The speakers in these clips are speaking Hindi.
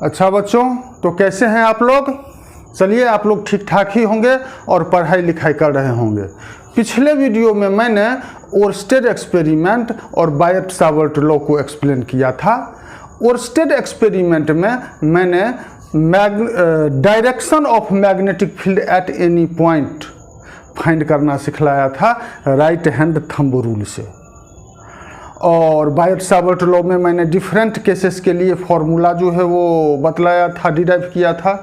अच्छा बच्चों, तो कैसे हैं आप लोग? चलिए, आप लोग ठीक ठाक ही होंगे और पढ़ाई लिखाई कर रहे होंगे। पिछले वीडियो में मैंने ओर्स्टेड एक्सपेरिमेंट और बायट-सावर्ट लॉ को एक्सप्लेन किया था। ओर्स्टेड एक्सपेरिमेंट में मैंने direction of magnetic field at any point find करना सिखलाया था राइट हैंड थंब रूल से। और बायट-सावर्ट लॉ में मैंने डिफरेंट केसेस के लिए फॉर्मूला जो है वो बतलाया था, डिराइव किया था।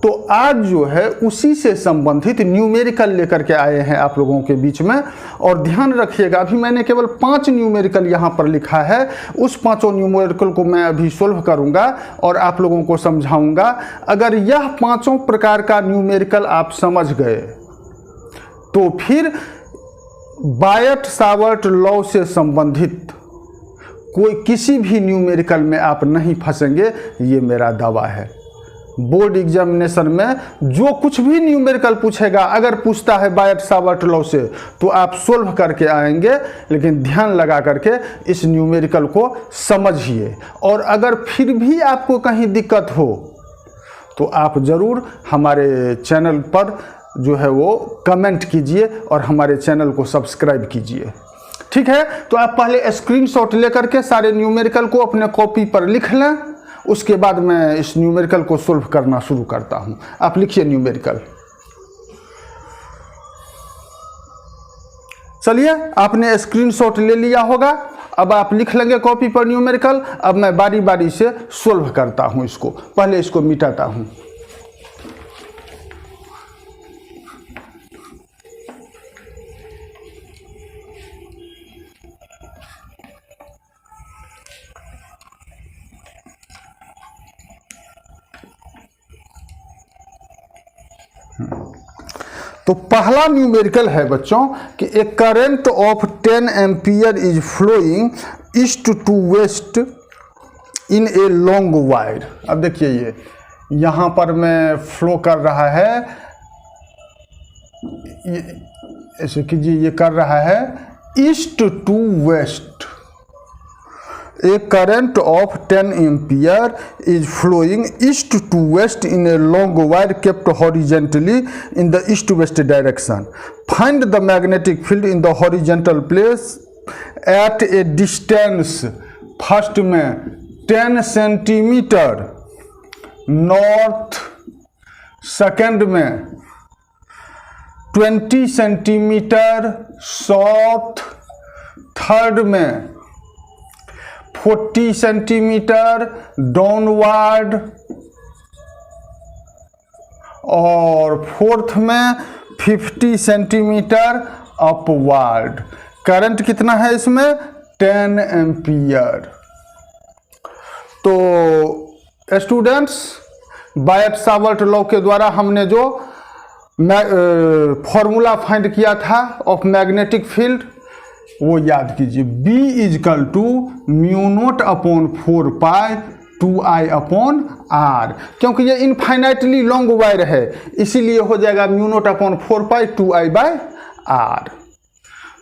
तो आज जो है उसी से संबंधित न्यूमेरिकल लेकर के आए हैं आप लोगों के बीच में। और ध्यान रखिएगा, अभी मैंने केवल 5 न्यूमेरिकल यहाँ पर लिखा है। उस 5 न्यूमेरिकल को मैं अभी सोल्व करूँगा और आप लोगों को समझाऊँगा। अगर यह 5 प्रकार का न्यूमेरिकल आप समझ गए तो फिर बायट-सावर्ट लॉ से संबंधित कोई किसी भी न्यूमेरिकल में आप नहीं फंसेंगे, ये मेरा दावा है। बोर्ड एग्जामिनेशन में जो कुछ भी न्यूमेरिकल पूछेगा, अगर पूछता है बायट-सावर्ट लॉ से, तो आप सोल्व करके आएंगे। लेकिन ध्यान लगा करके इस न्यूमेरिकल को समझिए। और अगर फिर भी आपको कहीं दिक्कत हो तो आप ज़रूर हमारे चैनल पर जो है वो कमेंट कीजिए और हमारे चैनल को सब्सक्राइब कीजिए। ठीक है, तो आप पहले स्क्रीनशॉट लेकर के सारे न्यूमेरिकल को अपने कॉपी पर लिख लें। उसके बाद मैं इस न्यूमेरिकल को सोल्व करना शुरू करता हूं। आप लिखिए न्यूमेरिकल। चलिए, आपने स्क्रीनशॉट ले लिया होगा। अब आप लिख लेंगे कॉपी पर न्यूमेरिकल। अब मैं बारी बारी से सोल्व करता हूं इसको। पहले इसको मिटाता हूं। तो पहला न्यूमेरिकल है बच्चों कि a current of 10 ampere is flowing east to west in a long wire. अब देखिए, ये यहाँ पर मैं फ्लो कर रहा है, ऐसे कीजिए, ये कर रहा है east to west. A current of 10 ampere is flowing east to west in a long wire kept horizontally in the east-west direction. Find the magnetic field in the horizontal place at a distance, first में 10 सेंटीमीटर नॉर्थ, सेकेंड में 20 सेंटीमीटर साउथ, थर्ड में 40 सेंटीमीटर डाउनवर्ड और फोर्थ में 50 सेंटीमीटर अपवर्ड। करंट कितना है इसमें? 10 एम्पियर। तो स्टूडेंट्स, बायट-सावर्ट लॉ के द्वारा हमने जो फॉर्मूला फाइंड किया था ऑफ मैग्नेटिक फील्ड, वो याद कीजिए। B equal to mu note upon 4 pi 2I upon R। क्योंकि ये इनफाइनाइटली लॉन्ग वायर है, इसीलिए हो जाएगा mu naught upon 4 pi 2I bye R।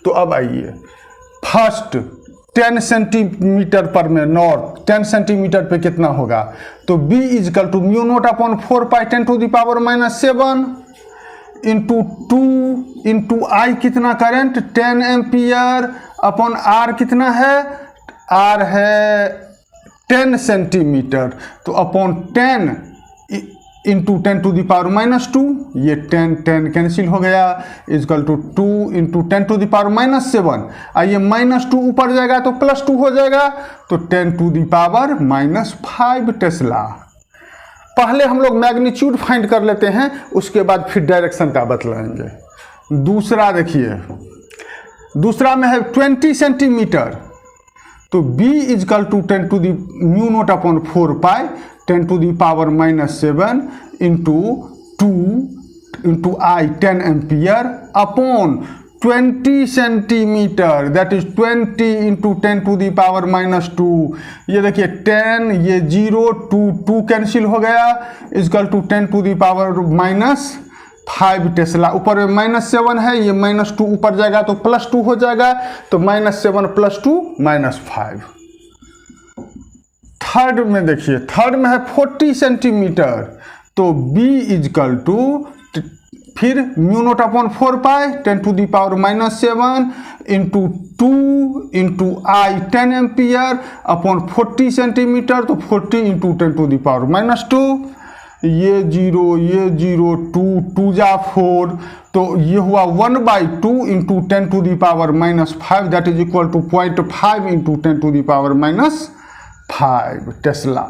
तो अब आइए, फर्स्ट 10 सेंटीमीटर पर में नॉर्थ, 10 सेंटीमीटर पे कितना होगा? तो B equal to mu note upon 4 pi 10 to the power -7 into 2 into I कितना करंट 10 एम्पियर अपॉन आर कितना है? आर है 10 सेंटीमीटर। तो upon 10 into 10 to the power -2, ये 10 कैंसिल हो गया, equal to 2 into 10 to the power -7। आइए -2 ऊपर जाएगा तो +2 हो जाएगा, तो 10 टू द पावर -5 टेस्ला। पहले हम लोग मैग्नीट्यूड फाइंड कर लेते हैं, उसके बाद फिर डायरेक्शन का बतलाएंगे। दूसरा देखिए, दूसरा में है 20 सेंटीमीटर। तो B equal to 10 to the mu note upon 4 pi 10 to the power -7 into 2 into I 10 ampere upon 20 centimetre, that is 20 into 10 to the power -2। ये देखिए 10, ये 0 2 कैंसिल हो गया, equal to 10 to the power -5 tesla. ऊपर में -7 है, ये -2 ऊपर जाएगा तो +2 हो जाएगा, तो -7 + 2 -5। थर्ड में देखिए, थर्ड में है 40 सेंटीमीटर, तो B इजकल टू फिर mu naught upon 4 pi 10⁻⁻7 into 2 into I 10 ampere upon 40 centimetre, तो 40 इंटू 10⁻², ये 2 जा 4, तो ये हुआ 1/2 into 10⁻⁻5 that is equal to 0.5 into 10⁻5 tesla.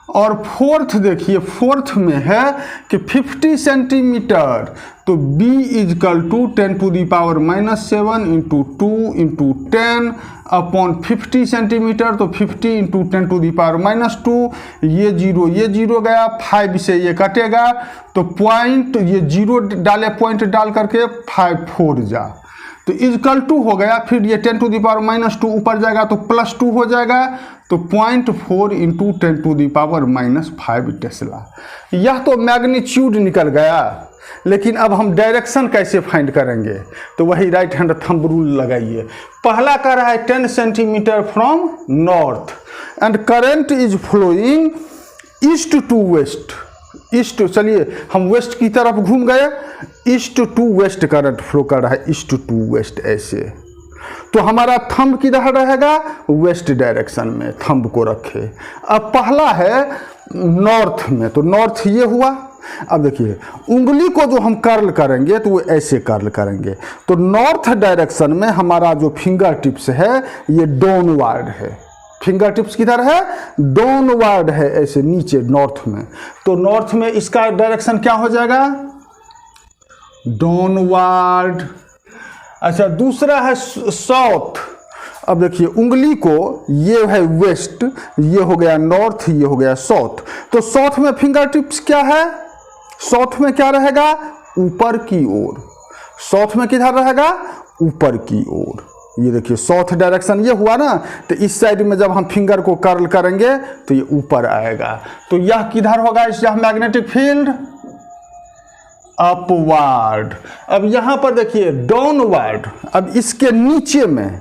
और फोर्थ देखिए, फोर्थ में है कि 50 सेंटीमीटर, तो B equal to 10⁻⁻7 into 2 into 10 upon 50 centimetre, तो 50 इंटू 10⁻², ये 0 गया, 5 से ये कटेगा, तो पॉइंट ये 0 डाले, पॉइंट डाल करके 5 4 जा, तो इजकल टू हो गया, फिर ये 10⁻² ऊपर जाएगा तो +2 हो जाएगा, तो 0.4 इंटू 10⁻5 टेस्ला। यह तो मैग्नीट्यूड निकल गया, लेकिन अब हम डायरेक्शन कैसे फाइंड करेंगे, तो वही राइट हैंड थंब रूल लगाइए। पहला कह रहा है 10 centimetre from north end current is flowing east to west. East, चलिए हम वेस्ट की तरफ घूम गए, east to west current flow कर रहा है, ईस्ट टू वेस्ट ऐसे, तो हमारा थंब किधर रहेगा, वेस्ट डायरेक्शन में थंब को रखे। अब पहला है नॉर्थ में, तो नॉर्थ ये हुआ। अब देखिए उंगली को जो हम कर्ल करेंगे तो वो ऐसे कर्ल करेंगे, तो नॉर्थ डायरेक्शन में हमारा जो फिंगर टिप्स है ये डाउनवर्ड है, फिंगर टिप्स किधर है, डाउनवर्ड है ऐसे नीचे नॉर्थ में, तो नॉर्थ में इसका डायरेक्शन क्या हो जाएगा, डाउनवर्ड। अच्छा दूसरा है साउथ। अब देखिए उंगली को, ये है वेस्ट, ये हो गया नॉर्थ, ये हो गया साउथ, तो साउथ में फिंगर टिप्स क्या है, साउथ में क्या रहेगा, ऊपर की ओर, साउथ में किधर रहेगा, ऊपर की ओर। ये देखिए साउथ डायरेक्शन ये हुआ ना, तो इस साइड में जब हम फिंगर को कर्ल करेंगे तो ये ऊपर आएगा, तो यह किधर होगा, यह मैग्नेटिक फील्ड अपवार्ड। अब यहां पर देखिए डाउनवर्ड, अब इसके नीचे में,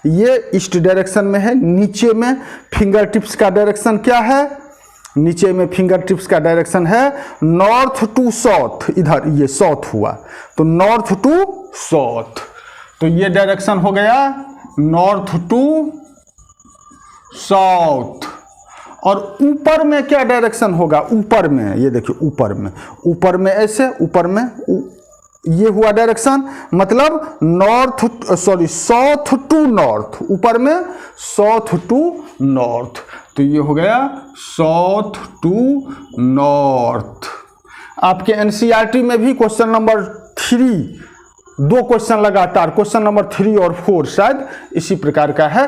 ये ईस्ट डायरेक्शन में है, नीचे में फिंगर टिप्स का डायरेक्शन क्या है, नीचे में फिंगर टिप्स का डायरेक्शन है नॉर्थ टू साउथ, इधर ये साउथ हुआ, तो नॉर्थ टू साउथ, तो ये डायरेक्शन हो गया नॉर्थ टू साउथ। और ऊपर में क्या डायरेक्शन होगा, ऊपर में, ये देखिए ऊपर में ऐसे, ऊपर में ये हुआ डायरेक्शन, मतलब साउथ टू नॉर्थ, ऊपर में साउथ टू नॉर्थ, तो ये हो गया साउथ टू नॉर्थ। आपके एनसीईआरटी में भी क्वेश्चन नंबर 3, 2 क्वेश्चन लगातार, क्वेश्चन नंबर 3 और 4 शायद इसी प्रकार का है,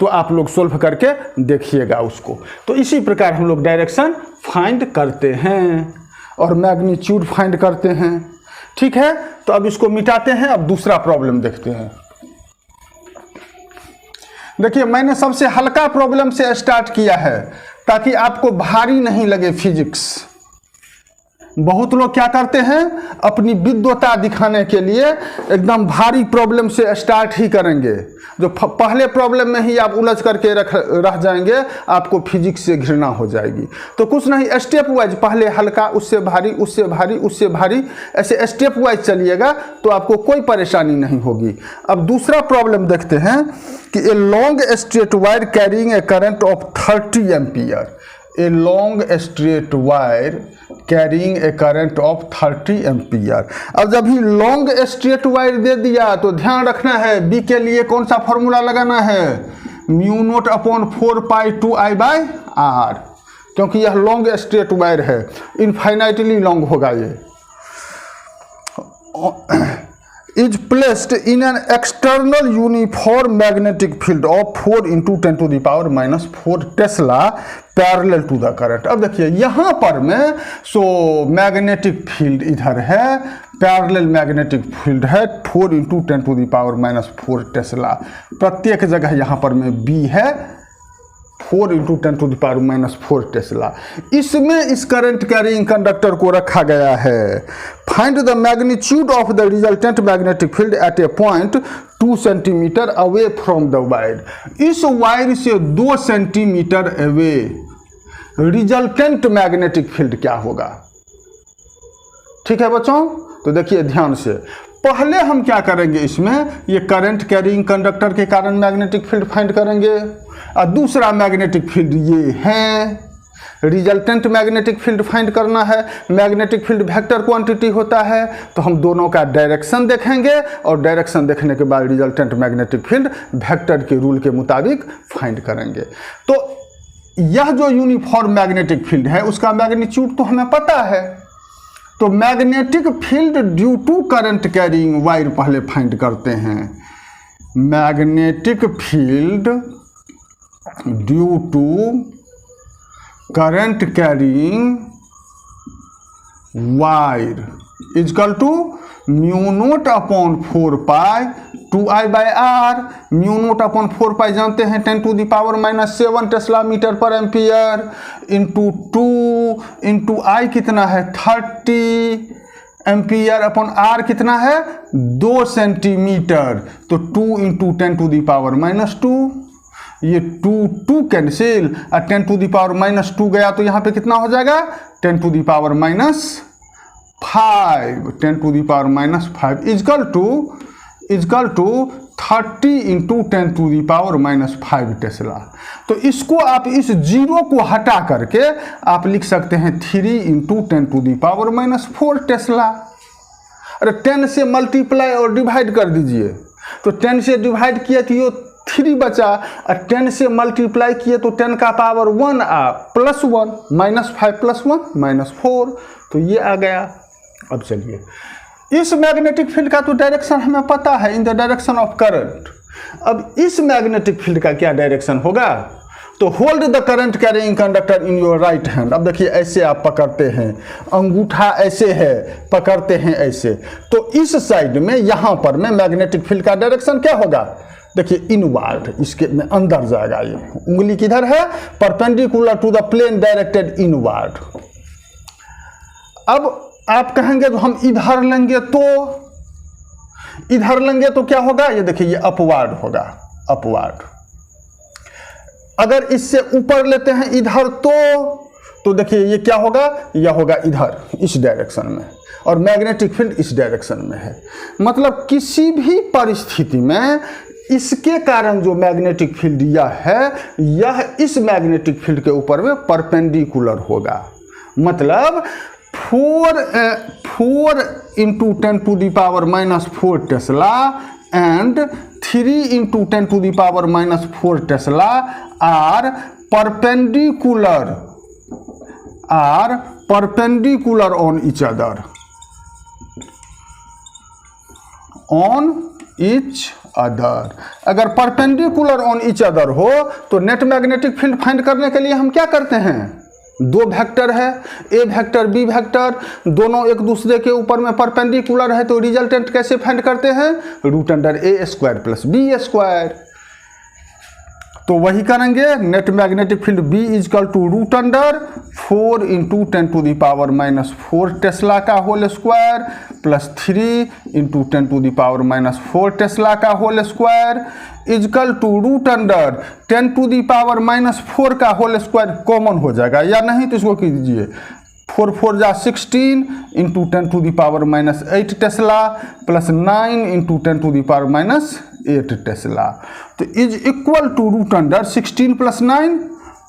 तो आप लोग सोल्व करके देखिएगा उसको। तो इसी प्रकार हम लोग डायरेक्शन फाइंड करते हैं और मैग्नीट्यूड फाइंड करते हैं। ठीक है, तो अब इसको मिटाते हैं, अब दूसरा प्रॉब्लम देखते हैं। देखिए मैंने सबसे हल्का प्रॉब्लम से स्टार्ट किया है ताकि आपको भारी नहीं लगे फिजिक्स। बहुत लोग क्या करते हैं, अपनी विद्वता दिखाने के लिए एकदम भारी प्रॉब्लम से स्टार्ट ही करेंगे, जो पहले प्रॉब्लम में ही आप उलझ करके रह जाएंगे, आपको फिजिक्स से घृणा हो जाएगी। तो कुछ नहीं, स्टेप वाइज, पहले हल्का, उससे भारी, उससे भारी, उससे भारी, ऐसे स्टेप वाइज चलिएगा तो आपको कोई परेशानी नहीं होगी। अब दूसरा प्रॉब्लम देखते हैं कि a long straight wire carrying a current of 30 ampere, a long straight wire carrying a current of 30 ampere. अब जब भी लॉन्ग स्ट्रेट वायर दे दिया तो ध्यान रखना है, बी के लिए कौन सा फॉर्मूला लगाना है, mu naught upon 4 pi 2I/r, क्योंकि यह लॉन्ग स्ट्रेट वायर है, इनफाइनाइटली लॉन्ग होगा ये। is placed in an external uniform magnetic field of 4 × 10⁻⁻4 tesla parallel to the current. अब देखिए यहाँ पर में मैग्नेटिक फील्ड इधर है, पैरेलल मैग्नेटिक फील्ड है 4 × 10⁻⁻4 टेस्ला, प्रत्येक जगह यहाँ पर में B है 4 इंटू 10⁻⁻4 टेस्ला। इसमें इस करंट कैरिंग कंडक्टर को रखा गया है। Find the magnitude of the resultant magnetic field at A point 2 centimetre away from the wire. इस वायर से 2 centimetre away resultant magnetic field क्या होगा? ठीक है बच्चों, तो देखिए ध्यान से, पहले हम क्या करेंगे, इसमें ये करंट कैरिंग कंडक्टर के कारण मैग्नेटिक फील्ड फाइंड करेंगे, और दूसरा मैग्नेटिक फील्ड ये है, रिजल्टेंट मैग्नेटिक फील्ड फाइंड करना है। मैग्नेटिक फील्ड वेक्टर क्वांटिटी होता है, तो हम दोनों का डायरेक्शन देखेंगे और डायरेक्शन देखने के बाद रिजल्टेंट मैग्नेटिक फील्ड वेक्टर के रूल के मुताबिक फाइंड करेंगे। तो यह जो यूनिफॉर्म मैग्नेटिक फील्ड है उसका मैग्नीट्यूड तो हमें पता है, तो magnetic field due to current carrying wire पहले फाइंड करते हैं। Magnetic field due to current carrying wire equal to μ0/4π 2I/r। μ0/4π जानते हैं 10⁻⁻7 tesla metre per ampere into 2 into I कितना है 30 एम्पियर अपॉन R कितना है 2 सेंटीमीटर, तो 2 इंटू 10⁻⁻2, ये 2 कैंसिल और 10⁻⁻2 गया तो यहाँ पे कितना हो जाएगा 10⁻⁻5 10⁻�5 इजकल टू 30 इंटू 10⁻⁻5 टेस्ला। तो इसको आप इस जीरो को हटा करके आप लिख सकते हैं 3 इंटू 10⁻⁻4 टेस्ला। अरे 10 से मल्टीप्लाई और डिवाइड कर दीजिए, तो 10 से डिवाइड किया तो ये 3 बचा, और 10 से मल्टीप्लाई किए तो 10 का पावर 1 +1 -5 + 1 -4, तो ये आ गया। अब चलिए, इस मैग्नेटिक फील्ड का तो डायरेक्शन हमें पता है, in the direction of current. अब इस मैग्नेटिक फील्ड का क्या डायरेक्शन होगा, तो hold the current carrying conductor in your right hand. अब देखिए ऐसे आप पकड़ते हैं, अंगूठा ऐसे है, पकड़ते हैं ऐसे, तो इस साइड में यहाँ पर में मैग्नेटिक फील्ड का डायरेक्शन क्या होगा, देखिए इनवर्ड, इसके में अंदर जाएगा। ये उंगली किधर है, perpendicular to the plane directed inward. अब आप कहेंगे तो हम इधर लेंगे तो क्या होगा, ये देखिए ये अपवार्ड होगा, अपवार्ड। अगर इससे ऊपर लेते हैं इधर तो देखिए ये क्या होगा, यह होगा इधर इस डायरेक्शन में, और मैग्नेटिक फील्ड इस डायरेक्शन में है। मतलब किसी भी परिस्थिति में इसके कारण जो मैग्नेटिक फील्ड यह इस मैग्नेटिक फील्ड के ऊपर में परपेंडिकुलर होगा। मतलब 4 into 10⁻⁻4 tesla and 3 into 10⁻⁻4 tesla are perpendicular on each other, अगर परपेंडिकुलर ऑन ईच अदर हो तो नेट मैग्नेटिक फील्ड फाइंड करने के लिए हम क्या करते हैं, 2 वेक्टर है, ए वेक्टर बी वेक्टर, दोनों एक दूसरे के ऊपर में परपेंडिकुलर है, तो रिजल्टेंट कैसे फाइंड करते हैं, √A² + B²। तो वही करेंगे, net magnetic field B equal to √4 into 10⁻⁻4 tesla का whole square plus 3 into 10⁻⁻4 tesla का होल स्क्वायर इजकल टू √10⁻⁻4 का होल स्क्वायर कॉमन हो जाएगा, या नहीं तो इसको कीजिए 4 4 जा 16 into 10⁻⁻8 tesla plus 9 into 10⁻⁻8 tesla, तो is equal to √16 + 9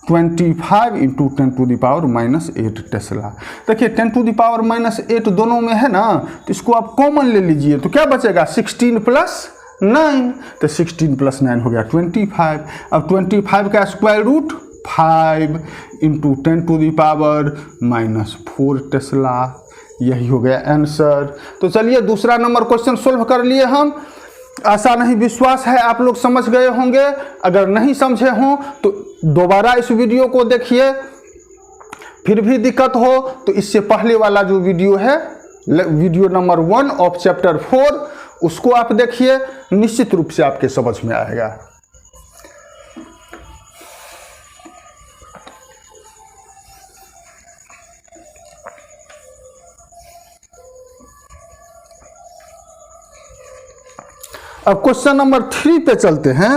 25 into 10⁻⁻8 tesla. देखिए 10⁻⁻8 दोनों में है ना, तो इसको आप कॉमन ले लीजिए, तो क्या बचेगा 16 + 9, तो 16 + 9 हो गया 25। अब 25 का स्क्वायर रूट 5 इंटू 10⁻⁻4 टेस्ला, यही हो गया आंसर। तो चलिए दूसरा नंबर क्वेश्चन सोल्व कर लिए हम। आशा नहीं विश्वास है आप लोग समझ गए होंगे। अगर नहीं समझे हों तो दोबारा इस वीडियो को देखिए, फिर भी दिक्कत हो तो इससे पहले वाला जो वीडियो है, वीडियो नंबर 1 ऑफ चैप्टर 4, उसको आप देखिए, निश्चित रूप से आपके समझ में आएगा। अब क्वेश्चन नंबर 3 पे चलते हैं।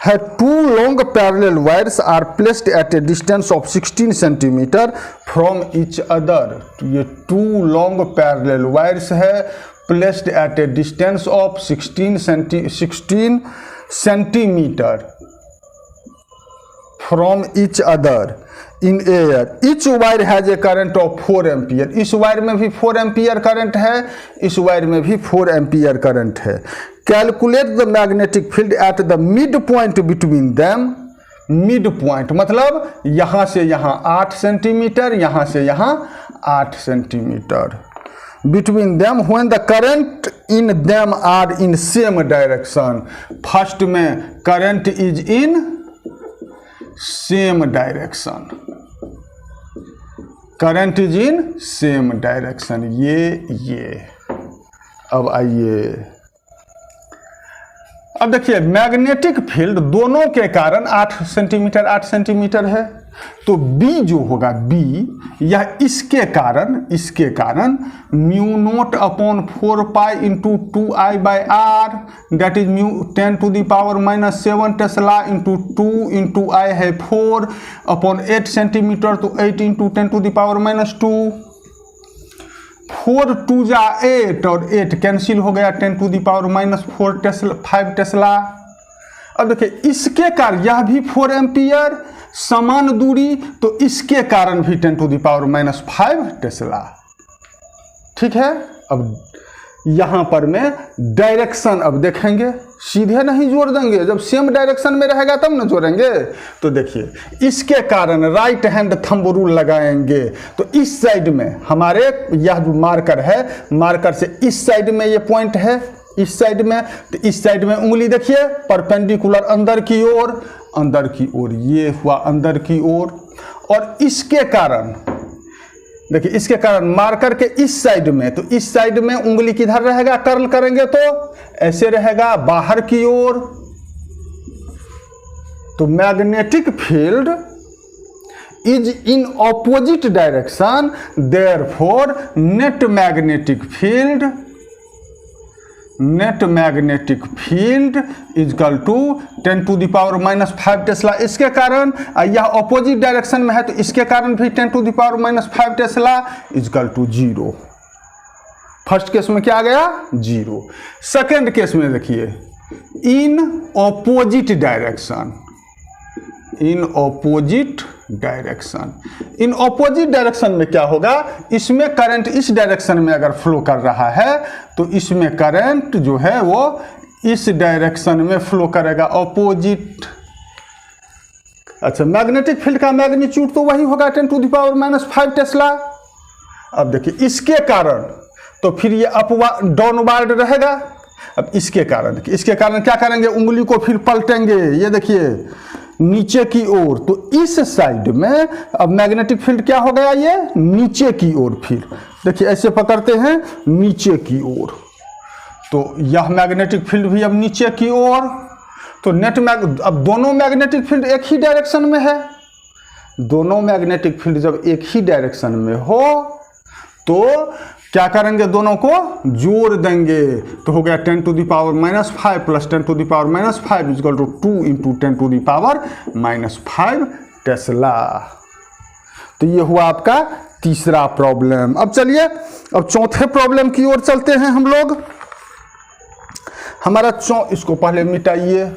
है 2 long parallel wires are placed at a distance of 16 centimetre from each other. तो ये 2 लॉन्ग पैरेलल वायर्स है placed at a distance of 16 centimetre from each other in air. Each wire has a current of 4 ampere. इस वायर में भी 4 एम्पियर करंट है, इस वायर में भी 4 एम्पियर करंट है। Calculate the magnetic field at the mid point between them. Mid point मतलब यहां से यहां 8 सेंटीमीटर, यहां से यहां 8 centimetre. Between them when the current in them are in same direction. First में current is in same direction, current is in same direction. ये अब आइए, अब देखिए मैग्नेटिक फील्ड दोनों के कारण 8 सेंटीमीटर है। तो B जो होगा B, यह इसके कारण mu note upon 4 pi into 2I by r, that is mu 10 to the power minus 7 tesla into 2 into I है 4 अपॉन 8 सेंटीमीटर, तो 8 into 10 to the power minus 2। 4 2 जा 8 और 8 कैंसिल हो गया, 10 to the power minus 5 tesla. अब देखिए इसके कारण यह भी 4 एम्पियर, समान दूरी, तो इसके कारण भी 10 to the power minus 5 tesla. ठीक है, अब यहां पर में डायरेक्शन अब देखेंगे, सीधे नहीं जोड़ देंगे, जब सेम डायरेक्शन में रहेगा तब ना जोड़ेंगे। तो देखिए इसके कारण राइट हैंड थंब रूल लगाएंगे। तो इस साइड में हमारे यह जो मार्कर है, मार्कर से इस साइड में ये पॉइंट है, इस साइड में, तो इस साइड में उंगली देखिए परपेंडिकुलर अंदर की ओर, ये हुआ अंदर की ओर। और इसके कारण देखिए, इसके कारण मार्कर के इस साइड में, तो इस साइड में उंगली किधर रहेगा, कर्ल करेंगे तो ऐसे रहेगा बाहर की ओर। तो magnetic field is in opposite direction, therefore net magnetic field equal to 10 to the power minus 5 tesla. इसके कारण यह ऑपोजिट डायरेक्शन में है, तो इसके कारण भी 10 to the power minus 5 tesla equal to 0। First case में क्या आ गया, 0। सेकेंड केस में देखिए इन ऑपोजिट डायरेक्शन में क्या होगा, इसमें करंट इस डायरेक्शन में अगर फ्लो कर रहा है तो इसमें करंट जो है वो इस डायरेक्शन में फ्लो करेगा, ऑपोजिट। अच्छा, मैग्नेटिक फील्ड का मैग्नीट्यूड तो वही होगा 10 to the power minus 5 tesla. अब देखिए इसके कारण तो फिर ये अपवार्ड डाउनवार्ड रहेगा। अब इसके कारण क्या करेंगे, उंगली को फिर पलटेंगे, ये देखिए नीचे की ओर। तो इस साइड में अब मैग्नेटिक फील्ड क्या हो गया, ये नीचे की ओर। फिर देखिए ऐसे पकड़ते हैं नीचे की ओर, तो यह मैग्नेटिक फील्ड भी अब नीचे की ओर। तो अब दोनों मैग्नेटिक फील्ड एक ही डायरेक्शन में है। दोनों मैग्नेटिक फील्ड जब एक ही डायरेक्शन में हो तो क्या करेंगे, दोनों को जोड़ देंगे। तो हो गया 10 to the power minus 5 plus 10 to the power minus 5 equal to 2 into 10 to the power minus 5 tesla. तो ये हुआ आपका तीसरा प्रॉब्लम। अब चलिए अब चौथे प्रॉब्लम की ओर चलते हैं हम लोग। हमारा इसको पहले मिटाइए।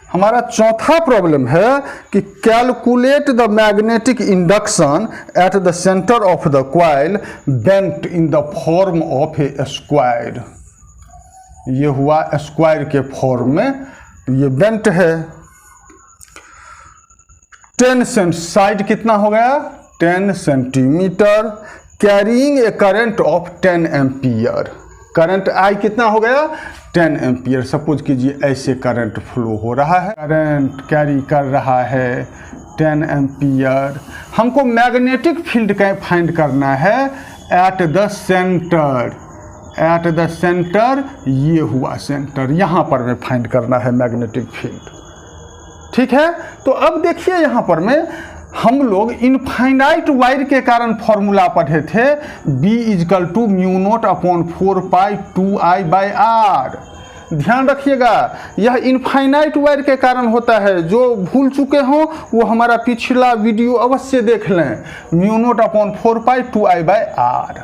हमारा चौथा प्रॉब्लम है कि calculate the magnetic induction at the centre of the coil bent in the form of A square. ये हुआ स्क्वायर के फॉर्म में, ये बेंट है। 10 साइड कितना हो गया, 10 centimetre, carrying a current of 10 ampere. Current I कितना हो गया, 10 एम्पियर। सपोज कीजिए ऐसे करंट फ्लो हो रहा है, करंट कैरी कर रहा है 10 एम्पियर। हमको मैग्नेटिक फील्ड का फाइंड करना है एट द सेंटर। ये हुआ सेंटर, यहाँ पर में फाइंड करना है मैग्नेटिक फील्ड। ठीक है, तो अब देखिए यहाँ पर में हम लोग इनफाइनाइट वायर के कारण फॉर्मूला पढ़े थे B equal to mu note upon 4 pi 2I/r। ध्यान रखिएगा, यह इनफाइनाइट वायर के कारण होता है। जो भूल चुके हों वो हमारा पिछला वीडियो अवश्य देख लें, mu naught upon 4 pi 2I/r।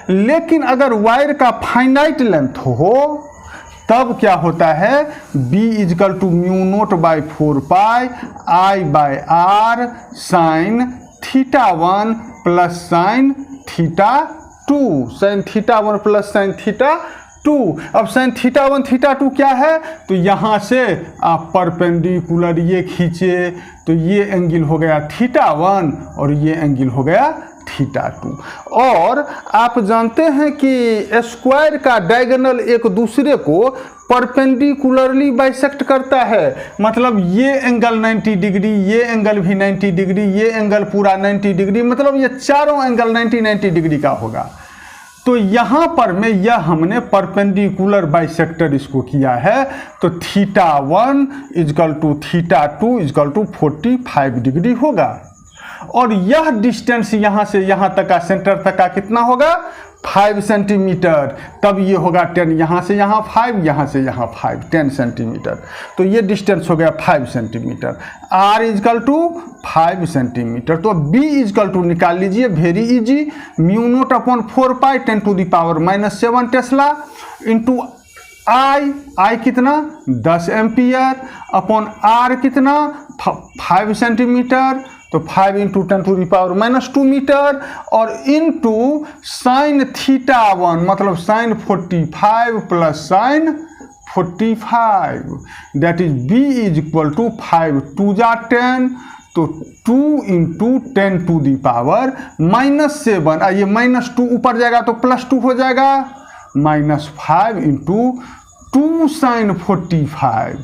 लेकिन अगर वायर का फाइनाइट लेंथ हो तब क्या होता है, B equal to mu naught by 4 pi I/r sine theta 1 plus sine theta 2, sine theta 1 plus sine theta 2। अब साइन थीटा 1 थीटा 2 क्या है, तो यहाँ से आप परपेंडिकुलर ये खींचे तो ये एंगल हो गया थीटा 1 और ये एंगल हो गया थीटा 2। और आप जानते हैं कि स्क्वायर का डायगोनल एक दूसरे को परपेंडिकुलरली बाइसेक्ट करता है, मतलब ये एंगल 90 डिग्री, ये एंगल भी 90 डिग्री, ये एंगल पूरा 90 डिग्री, मतलब ये चारों एंगल 90 डिग्री का होगा। तो यहाँ पर में यह हमने परपेंडिकुलर बाइसेक्टर इसको किया है, तो theta 1 equal to theta 2 equal to 45 degree होगा। और यह डिस्टेंस यहाँ से यहाँ तक का सेंटर तक का कितना होगा, 5 सेंटीमीटर। तब ये होगा 10, यहाँ से यहाँ 5, यहाँ से यहाँ 5, 10 सेंटीमीटर। तो ये डिस्टेंस हो गया 5 centimetre. R equal to 5 centimetre. तो B इजकल टू निकाल लीजिए, very easy, mu note upon 4 pi 10⁻⁻7 tesla into I कितना 10 एम्पियर अपॉन R कितना 5 सेंटीमीटर, तो 5 इंटू 10⁻⁻2 मीटर और इंटू साइन थीटा 1 मतलब sine 45 plus sine 45, that is B is equal to 5 2 जा 10, तो 2 इंटू 10⁻⁻7। ये -2 ऊपर जाएगा तो +2 हो जाएगा, -5 इंटू 2 साइन 45।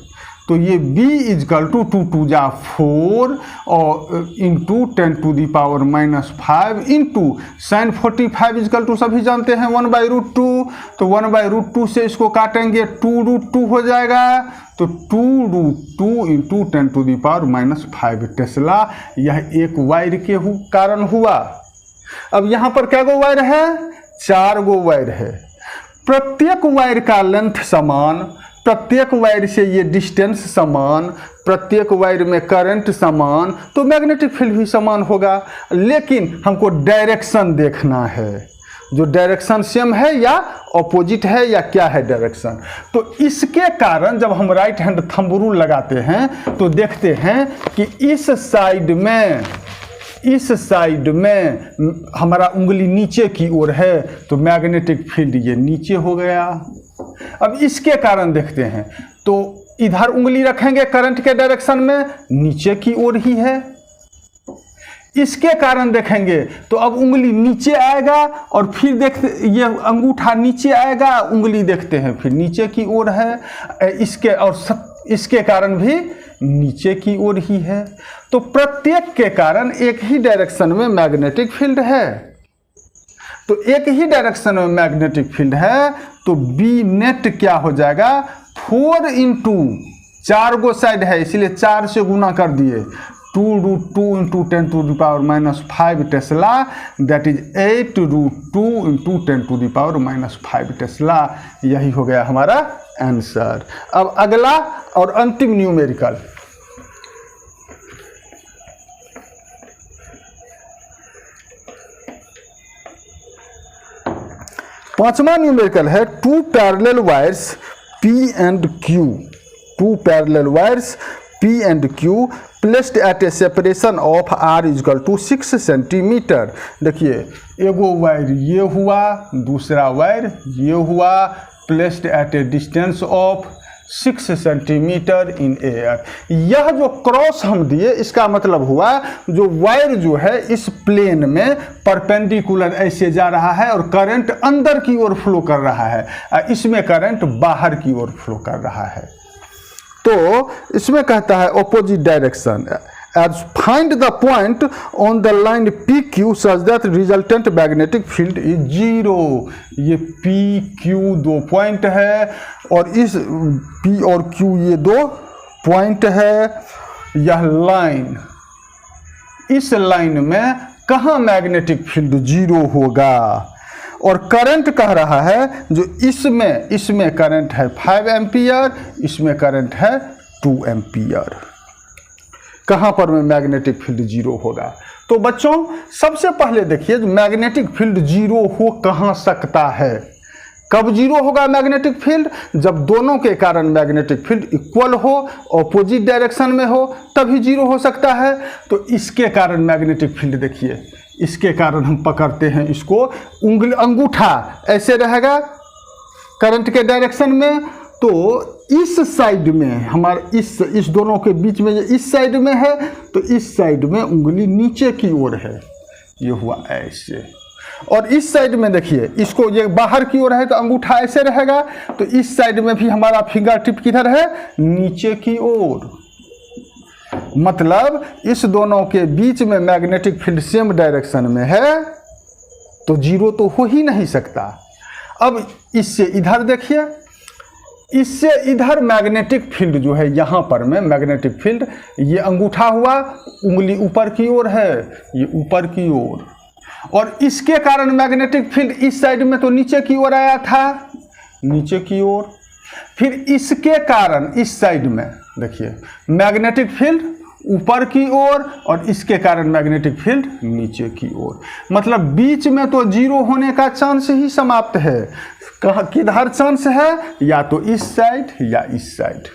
तो ये B इजकल टू 2 2 जा 4 और into 10⁻⁻5 into sine 45 equal to सभी जानते हैं 1/√2। तो 1/√2 से इसको काटेंगे 2√2 हो जाएगा, तो 2√2 इंटू 10⁻⁻5 टेस्ला। यह एक वायर के कारण हुआ। अब यहाँ पर क्या गो वायर है, 4 गो वायर है। प्रत्येक वायर का लेंथ समान, प्रत्येक वायर से ये डिस्टेंस समान, प्रत्येक वायर में करंट समान, तो मैग्नेटिक फील्ड भी समान होगा। लेकिन हमको डायरेक्शन देखना है, जो डायरेक्शन सेम है या ऑपोजिट है या क्या है डायरेक्शन। तो इसके कारण जब हम राइट हैंड थंब रूल लगाते हैं तो देखते हैं कि इस साइड में हमारा उंगली नीचे की ओर है, तो मैग्नेटिक फील्ड ये नीचे हो गया। अब इसके कारण देखते हैं, तो इधर उंगली रखेंगे करंट के डायरेक्शन में, नीचे की ओर ही है। इसके कारण देखेंगे तो अब उंगली नीचे आएगा और फिर देखते ये अंगूठा नीचे आएगा, उंगली देखते हैं फिर नीचे की ओर है, इसके कारण भी नीचे की ओर ही है। तो प्रत्येक के कारण एक ही डायरेक्शन में मैग्नेटिक फील्ड है। तो एक ही डायरेक्शन में मैग्नेटिक फील्ड है, तो बी नेट क्या हो जाएगा, 4 इंटू 4 गो साइड है इसलिए 4 से गुना कर दिए, 2√2 into 10⁻⁻5 Tesla, that is 8√2 into 10⁻⁻5 Tesla. यही हो गया हमारा आंसर। अब अगला और अंतिम न्यूमेरिकल, पांचवा न्यूमेरिकल है 2 parallel wires P and Q, 2 parallel wires P and Q placed at a separation of R equal to 6 centimetre. देखिए एगो वायर ये हुआ, दूसरा वायर ये हुआ, placed at a distance of 6 centimetre in air. यह जो क्रॉस हम दिए इसका मतलब हुआ जो वायर जो है इस प्लेन में परपेंडिकुलर ऐसे जा रहा है और करंट अंदर की ओर फ्लो कर रहा है, इसमें करंट बाहर की ओर फ्लो कर रहा है। तो इसमें कहता है opposite direction, as find the point on the line P Q such that resultant magnetic field is 0। ये पी क्यू 2 पॉइंट है और इस पी और क्यू ये 2 पॉइंट है। यह लाइन इस लाइन में कहाँ मैग्नेटिक फील्ड जीरो होगा, और करंट कह रहा है जो इसमें करंट है 5 एम्पियर, इसमें करंट है 2 एम्पियर, कहाँ पर में मैग्नेटिक फील्ड जीरो होगा। तो बच्चों सबसे पहले देखिए मैग्नेटिक फील्ड जीरो हो कहाँ सकता है, कब जीरो होगा मैग्नेटिक फील्ड, जब दोनों के कारण मैग्नेटिक फील्ड इक्वल हो, ऑपोजिट डायरेक्शन में हो, तभी जीरो हो सकता है। तो इसके कारण मैग्नेटिक फील्ड देखिए, इसके कारण हम पकड़ते हैं इसको, उंगली अंगूठा ऐसे रहेगा करंट के डायरेक्शन में, तो इस साइड में हमारे इस दोनों के बीच में इस साइड में है, तो इस साइड में उंगली नीचे की ओर है, ये हुआ ऐसे। और इस साइड में देखिए इसको, ये बाहर की ओर है तो अंगूठा ऐसे रहेगा, तो इस साइड में भी हमारा फिंगर टिप किधर है, नीचे की ओर। मतलब इस दोनों के बीच में मैग्नेटिक फील्ड सेम डायरेक्शन में है, तो जीरो तो हो ही नहीं सकता। अब इससे इधर देखिए, इससे इधर मैग्नेटिक फील्ड जो है, यहाँ पर में मैग्नेटिक फील्ड, ये अंगूठा हुआ, उंगली ऊपर की ओर है, ये ऊपर की ओर, और इसके कारण मैग्नेटिक फील्ड इस साइड में तो नीचे की ओर आया था, नीचे की ओर। फिर इसके कारण इस साइड में देखिए मैग्नेटिक फील्ड ऊपर की ओर, और इसके कारण मैग्नेटिक फील्ड नीचे की ओर। मतलब बीच में तो जीरो होने का चांस ही समाप्त है। कहाँ किधर चांस है, या तो इस साइड या इस साइड।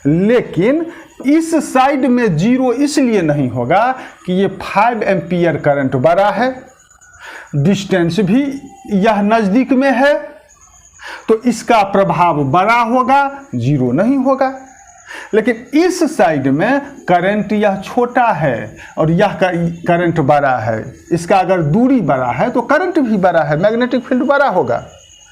लेकिन इस साइड में जीरो इसलिए नहीं होगा कि ये 5 एम्पियर करंट बड़ा है, डिस्टेंस भी यह नज़दीक में है, तो इसका प्रभाव बड़ा होगा, जीरो नहीं होगा। लेकिन इस साइड में करंट यह छोटा है और यह करंट बड़ा है, इसका अगर दूरी बड़ा है तो करंट भी बड़ा है, मैग्नेटिक फील्ड बड़ा होगा।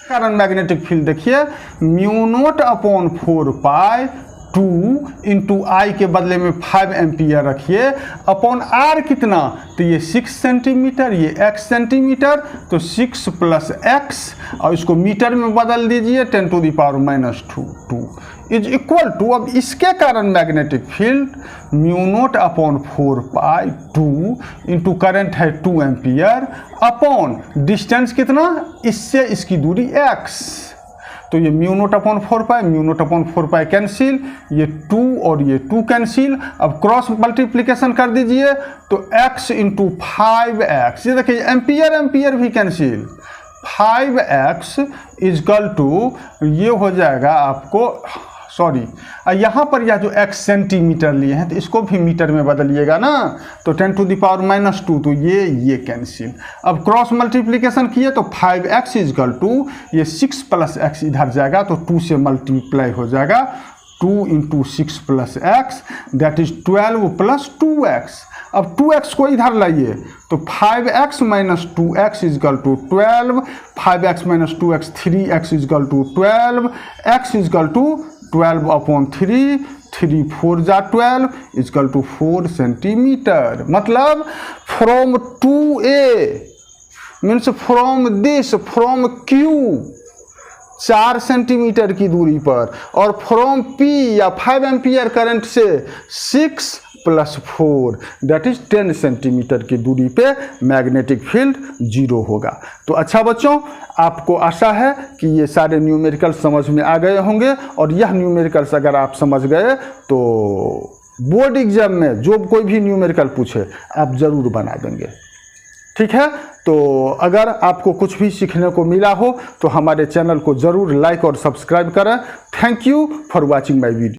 कारण मैग्नेटिक फील्ड देखिए μ0/4 पाई 2 इंटू आई के बदले में 5 एम्पियर रखिए, अपॉन आर कितना, तो ये 6 सेंटीमीटर, ये x सेंटीमीटर, तो 6 + x, और इसको मीटर में बदल दीजिए 10⁻²² इज इक्वल टू। अब इसके कारण मैग्नेटिक फील्ड μ0/4 पाई 2 इंटू करंट है 2 एम्पियर, अपॉन डिस्टेंस कितना, इससे इसकी दूरी x, तो ये μ0/4 पाई कैंसिल, ये 2 और ये 2 कैंसिल। अब क्रॉस मल्टीप्लिकेशन कर दीजिए तो x इंटू 5x, ये देखिए एम्पियर एम्पियर भी कैंसिल, 5x इजकल टू ये हो जाएगा आपको, सॉरी यहाँ पर यह जो x सेंटीमीटर लिए हैं तो इसको भी मीटर में बदलिएगा ना, तो 10⁻², तो ये कैंसिल। अब क्रॉस मल्टीप्लिकेशन किए तो 5x इजकल टू ये 6 + x इधर जाएगा, तो 2 से मल्टीप्लाई हो जाएगा, 2 into 6 + x that is 12 + 2x। अब 2x को इधर लाइए तो 5x - 2x equal to 12, 5x - 2x 3x equal to 12, x equal to 12/3, 3 4 जा 12 इजकल टू 4 सेंटीमीटर। मतलब from 2A means from Q 4 centimetre की दूरी पर, और फ्रॉम P या 5 एम्पियर करंट से 6 + 4 दैट इज 10 सेंटीमीटर की दूरी पे मैग्नेटिक फील्ड जीरो होगा। तो अच्छा बच्चों, आपको आशा है कि ये सारे न्यूमेरिकल समझ में आ गए होंगे, और यह न्यूमेरिकल्स अगर आप समझ गए तो बोर्ड एग्जाम में जो कोई भी न्यूमेरिकल पूछे आप ज़रूर बना देंगे। ठीक है, तो अगर आपको कुछ भी सीखने को मिला हो तो हमारे चैनल को ज़रूर लाइक और सब्सक्राइब करें। Thank you for watching my video.